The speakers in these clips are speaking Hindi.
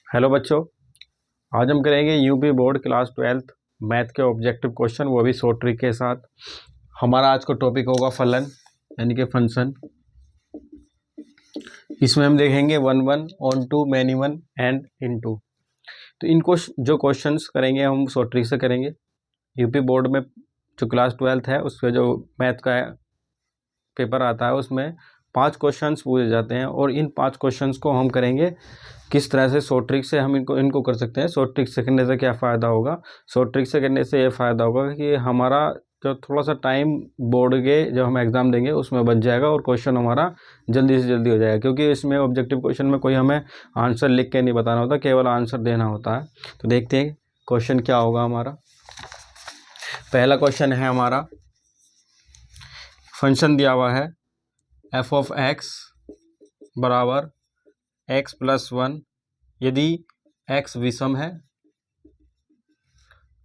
हेलो बच्चों, आज हम करेंगे UP board class 12th math के ऑब्जेक्टिव क्वेश्चन, वो भी शॉर्ट ट्रिक के साथ। हमारा आज का टॉपिक होगा फलन यानी कि फंक्शन। इसमें हम देखेंगे 1 1 on to many one and in to. तो इनको जो क्वेश्चंस करेंगे हम शॉर्ट ट्रिक से करेंगे। यूपी बोर्ड में जो क्लास 12th है उसका जो मैथ का पेपर आता है उसमें 5 क्वेश्चंस पूछे जाते हैं, और इन 5 क्वेश्चंस को हम करेंगे किस तरह से शॉर्ट ट्रिक से हम इनको कर सकते हैं। शॉर्ट ट्रिक से करने से क्या फ़ायदा होगा? शॉर्ट ट्रिक से करने से ये फ़ायदा होगा कि हमारा जो थोड़ा सा टाइम बोर्ड के जब हम एग्ज़ाम देंगे उसमें बच जाएगा और क्वेश्चन हमारा जल्दी से जल्दी हो जाएगा, क्योंकि इसमें ऑब्जेक्टिव क्वेश्चन में कोई हमें आंसर लिख के नहीं बताना होता, केवल आंसर देना होता है। तो देखते हैं क्वेश्चन क्या होगा हमारा। पहला क्वेश्चन है हमारा, फंक्शन दिया हुआ है एफ ऑफ एक्स बराबर एक्स प्लस 1 यदि x विषम है,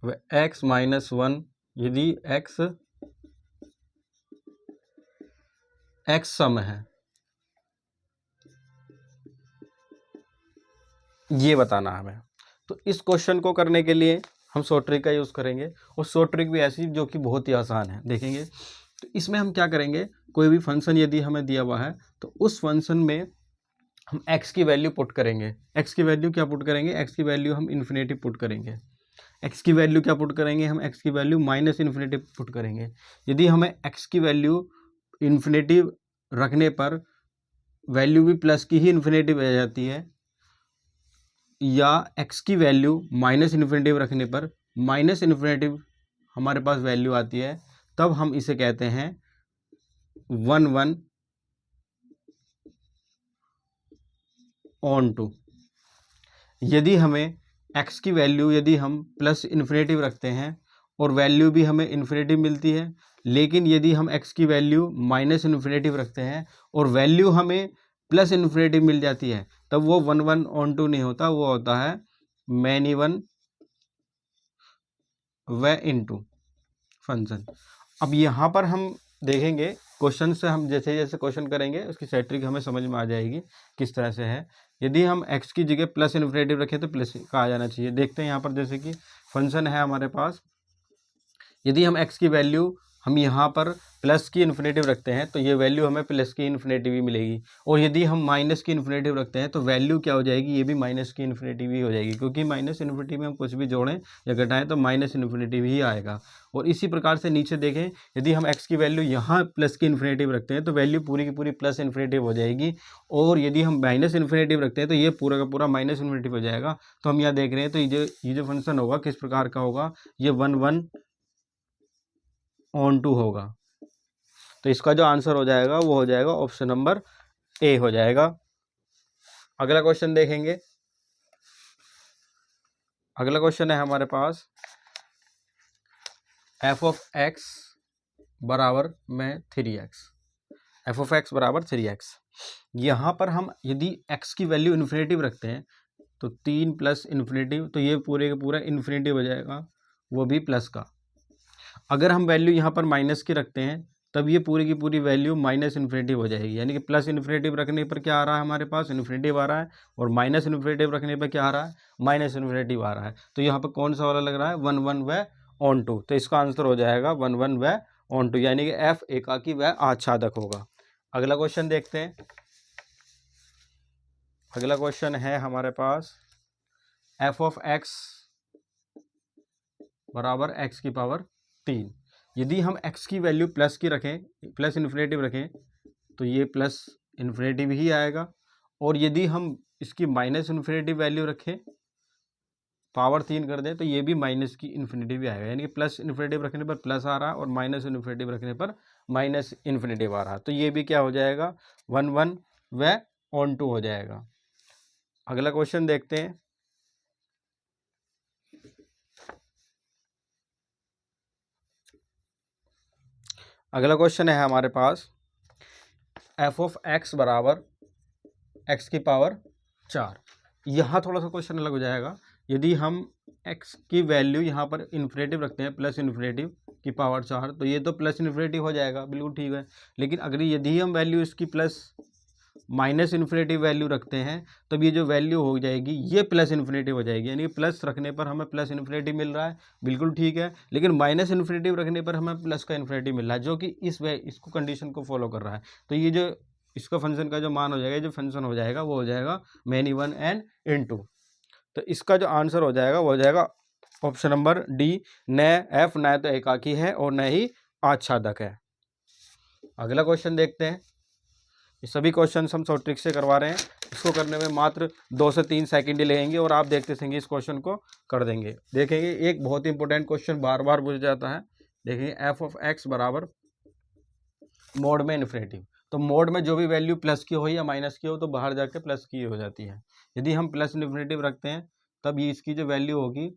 व x माइनस 1 यदि x सम है। ये बताना है हमें। तो इस क्वेश्चन को करने के लिए हम शॉर्ट ट्रिक का यूज़ करेंगे, और शॉर्ट ट्रिक भी ऐसी जो कि बहुत ही आसान है। देखेंगे तो इसमें हम क्या करेंगे, कोई भी फंक्शन यदि हमें दिया हुआ है तो उस फंक्शन में हम x की वैल्यू पुट करेंगे। x की वैल्यू क्या पुट करेंगे? x की वैल्यू हम इन्फिनिटी पुट करेंगे। x की वैल्यू क्या पुट करेंगे? हम x की वैल्यू माइनस इन्फिनिटी पुट करेंगे। यदि हमें x की वैल्यू इन्फिनिटी रखने पर वैल्यू भी प्लस की ही इन्फिनिटी आ जाती है, या x की वैल्यू माइनस इन्फिनिटी रखने पर माइनस इन्फिनिटी हमारे पास वैल्यू आती है, तब हम इसे कहते हैं 1 1 ऑन टू। यदि हमें x की वैल्यू यदि हम प्लस इन्फिनिटी रखते हैं और वैल्यू भी हमें इन्फिनिटी मिलती है, लेकिन यदि हम x की वैल्यू माइनस इन्फिनिटी रखते हैं और वैल्यू हमें प्लस इन्फिनिटी मिल जाती है, तब वो 1 1 ऑन टू नहीं होता, वो होता है मैनी वन व इनटू फंक्शन। अब यहाँ पर हम देखेंगे क्वेश्चन से, हम जैसे जैसे क्वेश्चन करेंगे उसकी सेट ट्रिक हमें समझ में आ जाएगी किस तरह से है। यदि हम x की जगह प्लस इन्फिनिटी रखें तो प्लस का आ जाना चाहिए। देखते हैं यहाँ पर, जैसे कि फंक्शन है हमारे पास, यदि हम x की वैल्यू हम यहाँ पर प्लस की इन्फिनिटी रखते हैं तो ये वैल्यू हमें प्लस की इन्फिनिटी भी मिलेगी, और यदि हम माइनस की इन्फिनिटी रखते हैं तो वैल्यू क्या हो जाएगी? ये भी माइनस की इन्फिनिटी भी हो जाएगी, क्योंकि माइनस इन्फिनिटी में हम कुछ भी जोड़ें या घटाएं तो माइनस इन्फिनिटी भी आएगा। और इसी प्रकार से नीचे देखें, यदि हम x की वैल्यू यहाँ प्लस की इन्फिनिटी रखते हैं तो वैल्यू पूरी की पूरी प्लस इन्फिनिटी हो जाएगी, और यदि हम माइनस इन्फिनिटी रखते हैं तो ये पूरा का पूरा माइनस इन्फिनिटी हो जाएगा। तो हम यहाँ देख रहे हैं, तो ये जो फंक्शन होगा किस प्रकार का होगा? ये 1 1 ऑन टू होगा। तो इसका जो आंसर हो जाएगा वो हो जाएगा ऑप्शन नंबर ए हो जाएगा। अगला क्वेश्चन देखेंगे। अगला क्वेश्चन है हमारे पास एफ ऑफ एक्स बराबर में 3x। एफ ऑफ एक्स बराबर 3x। यहाँ पर हम यदि x की वैल्यू इन्फिनिटी रखते हैं तो 3 प्लस इन्फिनिटी, तो ये पूरे का पूरा इन्फिनिटी हो जाएगा, वो भी प्लस का। अगर हम वैल्यू यहाँ पर माइनस की रखते हैं तब ये पूरी की पूरी वैल्यू माइनस इन्फिनिटी हो जाएगी, यानी कि प्लस इन्फिनिटी रखने पर क्या आ रहा है हमारे पास? इन्फिनिटी आ रहा है, और माइनस इन्फिनिटी रखने पर क्या आ रहा है? माइनस इन्फिनिटी आ रहा है। तो यहाँ पर कौन सा वाला लग रहा है? 1 1 व ऑन टू। तो इसका आंसर हो जाएगा 1 1 व ऑन टू, यानी कि एफ एकाकी व आच्छादक होगा। अगला क्वेश्चन देखते हैं। अगला क्वेश्चन है हमारे पास एफ ऑफ एक्स बराबर एक्स की पावर 3। यदि हम x की वैल्यू प्लस की रखें, प्लस इन्फिनिटी रखें, तो ये प्लस इन्फिनिटी भी आएगा, और यदि हम इसकी माइनस इन्फिनिटी वैल्यू रखें, पावर 3 कर दें, तो ये भी माइनस की इन्फिनिटी भी आएगा, यानी कि प्लस इन्फिनिटी रखने पर प्लस आ रहा है और माइनस इन्फिनिटी रखने पर माइनस इन्फिनिटी आ रहा है। तो ये भी क्या हो जाएगा? 1 1 व ऑन टू हो जाएगा। अगला क्वेश्चन देखते हैं। अगला क्वेश्चन है हमारे पास एफ ऑफ एक्स बराबर एक्स की पावर 4। यहाँ थोड़ा सा क्वेश्चन अलग हो जाएगा। यदि हम x की वैल्यू यहाँ पर इन्फिनिटी रखते हैं, प्लस इन्फिनिटी की पावर 4, तो ये तो प्लस इन्फिनिटी हो जाएगा, बिल्कुल ठीक है। लेकिन अगर यदि हम वैल्यू इसकी प्लस माइनस इन्फिनेटिव वैल्यू रखते हैं तब ये जो वैल्यू हो जाएगी ये प्लस इन्फिनेटिव हो जाएगी, यानी प्लस रखने पर हमें प्लस इन्फिनेटिव मिल रहा है, बिल्कुल ठीक है। लेकिन माइनस इन्फिनेटिव रखने पर हमें प्लस का इन्फिनेटिव मिल रहा है, जो कि इसको कंडीशन को फॉलो कर रहा है। तो ये जो इसका फंक्शन का जो मान हो जाएगा, जो फंक्शन हो जाएगा वो हो जाएगा मैनी वन एंड इनटू। तो इसका जो आंसर हो जाएगा वो हो जाएगा ऑप्शन नंबर डी, न एफ न तो एकाकी है और न ही आच्छादक है। अगला क्वेश्चन देखते हैं। ये सभी क्वेश्चन हम शॉर्ट ट्रिक से करवा रहे हैं, इसको करने में मात्र 2 से 3 सेकंड ही लगेंगे और आप देखते रहेंगे इस क्वेश्चन को कर देंगे। देखेंगे एक बहुत ही इंपॉर्टेंट क्वेश्चन बार बार पूछ जाता है। देखेंगे एफ ऑफ एक्स बराबर मोड में इन्फिनेटिव। तो मोड में जो भी वैल्यू प्लस की हो या माइनस की हो तो बाहर जाके प्लस की हो जाती है। यदि हम प्लस इन्फिनेटिव रखते हैं तब ये इसकी जो वैल्यू होगी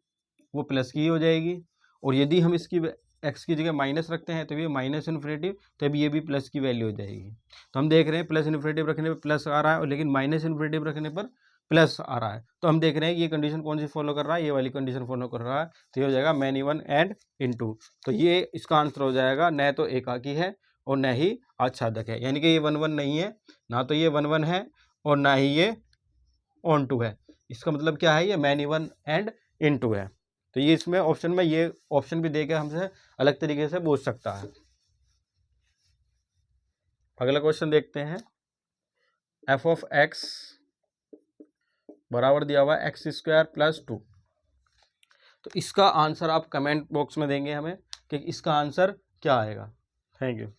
वो प्लस की हो जाएगी, और यदि हम इसकी एक्स की जगह माइनस रखते हैं तो ये माइनस इन्फिनेटिव, तब ये भी प्लस की वैल्यू हो जाएगी। तो हम देख रहे हैं प्लस इन्फिनेटिव रखने पर प्लस आ रहा है, और लेकिन माइनस इन्फिनेटिव रखने पर प्लस आ रहा है। तो हम देख रहे हैं कि ये कंडीशन कौन सी फॉलो कर रहा है, ये वाली कंडीशन फॉलो कर रहा है। तो ये हो जाएगा मैनी वन एंड इनटू। तो ये इसका आंसर हो जाएगा न तो एकाकी है और न ही आच्छादक है, यानी कि ये 1 1 नहीं है, ना तो ये 1 1 है और ना ही ये ऑन टू है। इसका मतलब क्या है, ये मैनी वन एंड इनटू है। तो ये इसमें ऑप्शन में ये ऑप्शन भी देके हमसे अलग तरीके से पूछ सकता है। अगला क्वेश्चन देखते हैं। एफ ऑफ एक्स बराबर दिया हुआ है एक्स स्क्वायर प्लस 2। तो इसका आंसर आप कमेंट बॉक्स में देंगे हमें कि इसका आंसर क्या आएगा। Thank you.